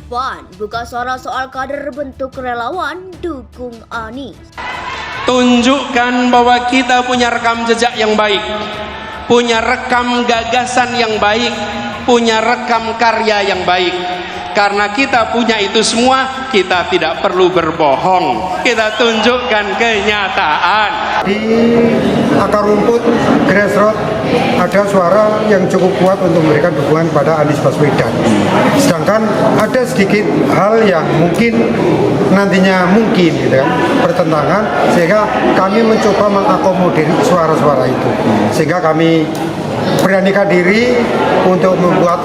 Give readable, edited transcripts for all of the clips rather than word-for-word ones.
PAN buka suara soal kader bentuk relawan dukung Anies. Tunjukkan bahwa kita punya rekam jejak yang baik, punya rekam gagasan yang baik, punya rekam karya yang baik. Karena kita punya itu semua, kita tidak perlu berbohong. Kita tunjukkan kenyataan. Di akar rumput grassroots ada suara yang cukup kuat untuk memberikan dukungan pada Anies Baswedan. Sedangkan ada sedikit hal yang mungkin nantinya gitu kan, bertentangan, sehingga kami mencoba mengakomodir suara-suara itu. Sehingga kami beranikan diri untuk membuat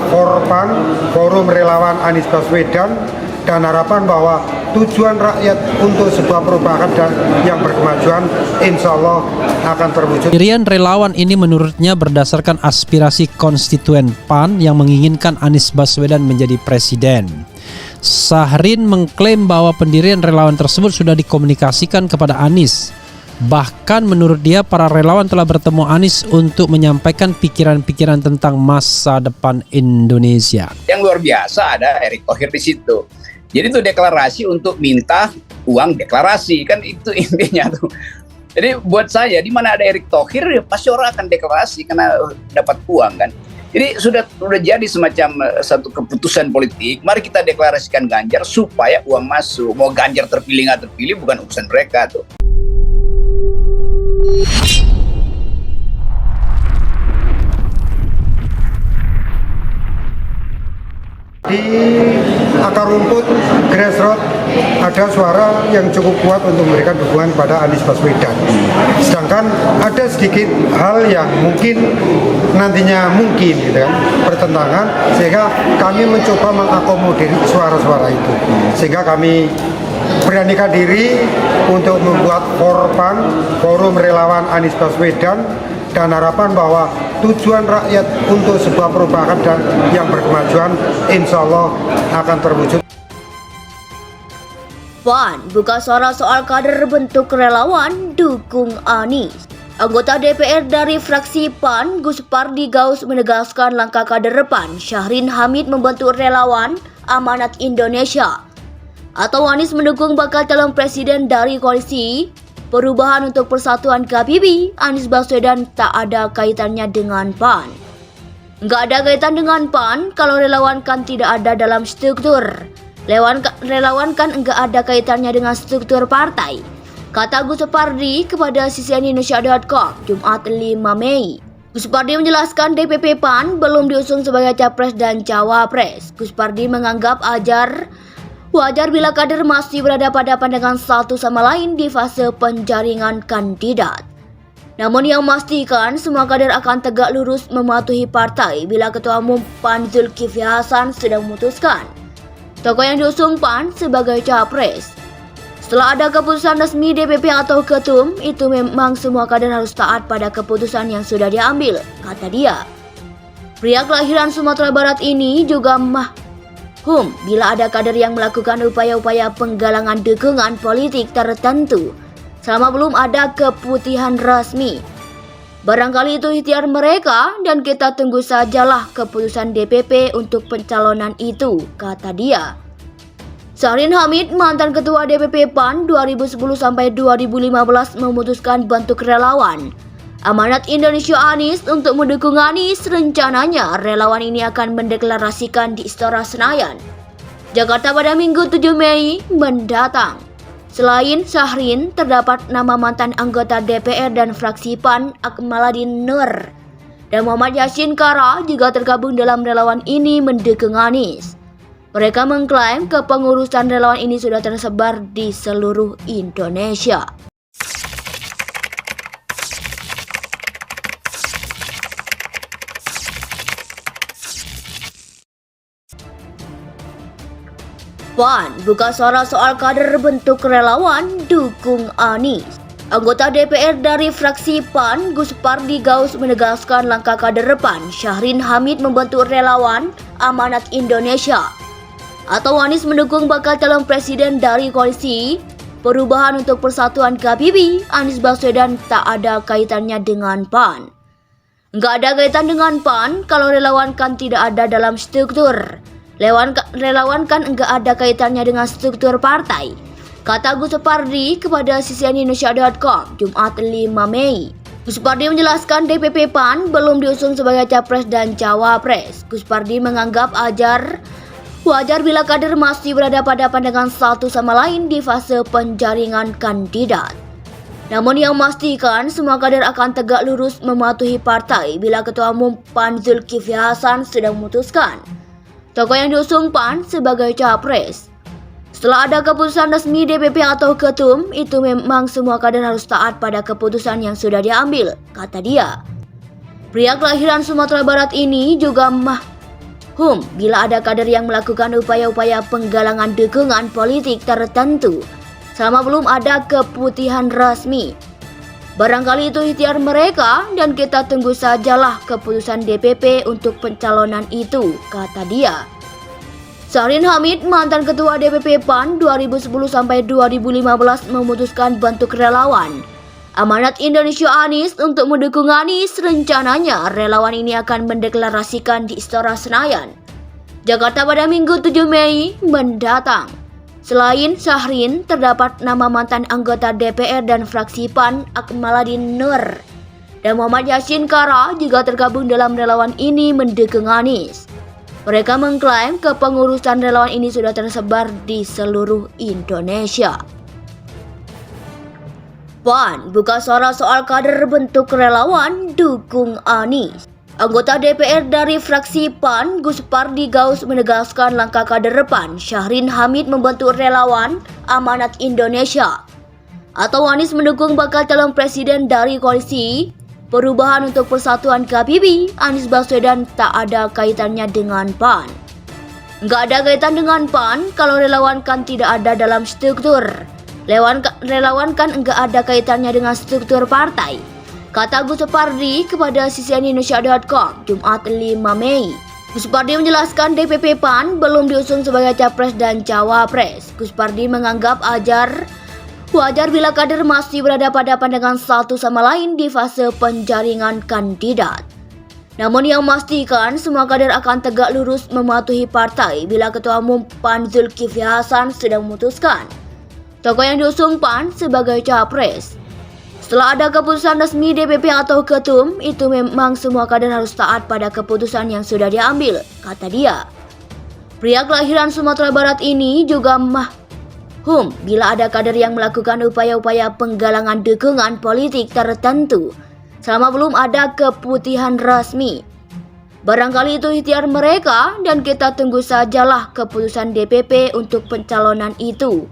forum relawan Anies Baswedan, dan harapan bahwa tujuan rakyat untuk sebuah perubahan dan yang berkemajuan insya Allah akan terwujud. Pendirian relawan ini menurutnya berdasarkan aspirasi konstituen PAN yang menginginkan Anies Baswedan menjadi presiden. Syahrin mengklaim bahwa pendirian relawan tersebut sudah dikomunikasikan kepada Anies. Bahkan menurut dia para relawan telah bertemu Anies untuk menyampaikan pikiran-pikiran tentang masa depan Indonesia. Yang luar biasa ada Erick Thohir di situ. Jadi itu deklarasi untuk minta uang deklarasi, kan itu intinya tuh. Jadi buat saya di mana ada Erick Thohir ya pasti orang akan deklarasi karena dapat uang kan. Jadi sudah jadi semacam satu keputusan politik. Mari kita deklarasikan Ganjar supaya uang masuk. Mau Ganjar terpilih nggak terpilih bukan urusan mereka tuh. Di akar rumput grassroots ada suara yang cukup kuat untuk memberikan dukungan pada Anies Baswedan. Sedangkan ada sedikit hal yang mungkin nantinya gitu kan, bertentangan, sehingga kami mencoba mengakomodir suara-suara itu. Sehingga kami beranikan diri untuk membuat forum relawan Anies Baswedan, dan harapan bahwa tujuan rakyat untuk sebuah perubahan dan yang berkemajuan insya Allah akan terwujud. PAN buka suara soal kader bentuk relawan dukung Anies. Anggota DPR dari fraksi PAN, Gus Pardi Gaus menegaskan langkah kader PAN, Syahrin Hamid membentuk relawan Amanat Indonesia atau Anies mendukung bakal calon presiden dari koalisi Perubahan untuk Persatuan KBB, Anies Baswedan tak ada kaitannya dengan PAN. Nggak ada kaitan dengan PAN kalau relawan kan tidak ada dalam struktur. Relawan kan nggak ada kaitannya dengan struktur partai, kata Gus Pardi kepada cnnindonesia.com Jumat 5 Mei. Gus Pardi menjelaskan DPP PAN belum diusung sebagai capres dan cawapres. Gus Pardi menganggap wajar bila kader masih berada pada pandangan satu sama lain di fase penjaringan kandidat. Namun yang memastikan semua kader akan tegak lurus mematuhi partai bila Ketua Umum PAN Zulkifli Hasan sudah memutuskan tokoh yang diusung PAN sebagai capres. Setelah ada keputusan resmi DPP atau ketum, itu memang semua kader harus taat pada keputusan yang sudah diambil, kata dia. Pria kelahiran Sumatera Barat ini juga bila ada kader yang melakukan upaya-upaya penggalangan dukungan politik tertentu selama belum ada keputihan resmi. Barangkali itu ikhtiar mereka dan kita tunggu sajalah keputusan DPP untuk pencalonan itu, kata dia. Syahrin Hamid, mantan ketua DPP PAN 2010 sampai 2015 memutuskan bentuk relawan Amanat Indonesia Anies untuk mendukung Anies. Rencananya relawan ini akan mendeklarasikan di Istora Senayan, Jakarta pada Minggu 7 Mei mendatang. Selain Syahrin, terdapat nama mantan anggota DPR dan fraksi PAN Akmaladin Nur dan Muhammad Yassin Kara juga tergabung dalam relawan ini mendukung Anies. Mereka mengklaim kepengurusan relawan ini sudah tersebar di seluruh Indonesia. PAN buka suara soal kader bentuk relawan dukung Anies. Anggota DPR dari fraksi PAN, Gus Pardi Gaus menegaskan langkah kader PAN, Syahrin Hamid membentuk relawan Amanat Indonesia atau Anies mendukung bakal calon presiden dari koalisi Perubahan untuk Persatuan KBB, Anies Baswedan tak ada kaitannya dengan PAN. Nggak ada kaitan dengan PAN kalau relawan kan tidak ada dalam struktur. Relawan kan enggak ada kaitannya dengan struktur partai, kata Gus Supardi kepada cnnindonesia.com Jumat 5 Mei. Gus Supardi menjelaskan DPP PAN belum diusung sebagai capres dan cawapres. Gus Supardi menganggap wajar bila kader masih berada pada pandangan satu sama lain di fase penjaringan kandidat. Namun yang memastikan semua kader akan tegak lurus mematuhi partai bila Ketua Umum PAN Zulkifli Hasan sudah memutuskan tokoh yang diusung PAN sebagai capres. Setelah ada keputusan resmi DPP atau ketum, itu memang semua kader harus taat pada keputusan yang sudah diambil, kata dia. Pria kelahiran Sumatera Barat ini juga mahum bila ada kader yang melakukan upaya-upaya penggalangan dukungan politik tertentu selama belum ada keputusan resmi. Barangkali itu ikhtiar mereka dan kita tunggu sajalah keputusan DPP untuk pencalonan itu, kata dia. Syahrin Hamid, mantan ketua DPP PAN 2010 sampai 2015 memutuskan bentuk relawan Amanat Indonesia Anies untuk mendukung Anies. Rencananya relawan ini akan mendeklarasikan di Istora Senayan, Jakarta pada Minggu 7 Mei mendatang. Selain Syahrin, terdapat nama mantan anggota DPR dan fraksi PAN Akmaladin Nur dan Muhammad Yassin Kara juga tergabung dalam relawan ini mendukung Anies. Mereka mengklaim kepengurusan relawan ini sudah tersebar di seluruh Indonesia. PAN buka suara soal kader bentuk relawan dukung Anies. Anggota DPR dari fraksi PAN, Gus Supardi Gaus menegaskan langkah kader PAN, Syahrin Hamid membentuk relawan Amanat Indonesia atau Anies mendukung bakal calon presiden dari koalisi Perubahan untuk Persatuan KBB, Anies Baswedan tak ada kaitannya dengan PAN. Nggak ada kaitan dengan PAN kalau relawan kan tidak ada dalam struktur. Relawan kan nggak ada kaitannya dengan struktur partai, kata Gus Supardi kepada cnnindonesia.com Jumat 5 Mei. Gus Supardi menjelaskan DPP PAN belum diusung sebagai capres dan cawapres. Gus Supardi menganggap wajar bila kader masih berada pada pandangan satu sama lain di fase penjaringan kandidat. Namun yang memastikan semua kader akan tegak lurus mematuhi partai bila Ketua Umum PAN Zulkifli Hasan sudah memutuskan tokoh yang diusung PAN sebagai capres. Setelah ada keputusan resmi DPP atau ketum, itu memang semua kader harus taat pada keputusan yang sudah diambil, kata dia. Pria kelahiran Sumatera Barat ini juga mahum bila ada kader yang melakukan upaya-upaya penggalangan dukungan politik tertentu selama belum ada keputusan resmi. Barangkali itu ikhtiar mereka dan kita tunggu sajalah keputusan DPP untuk pencalonan itu.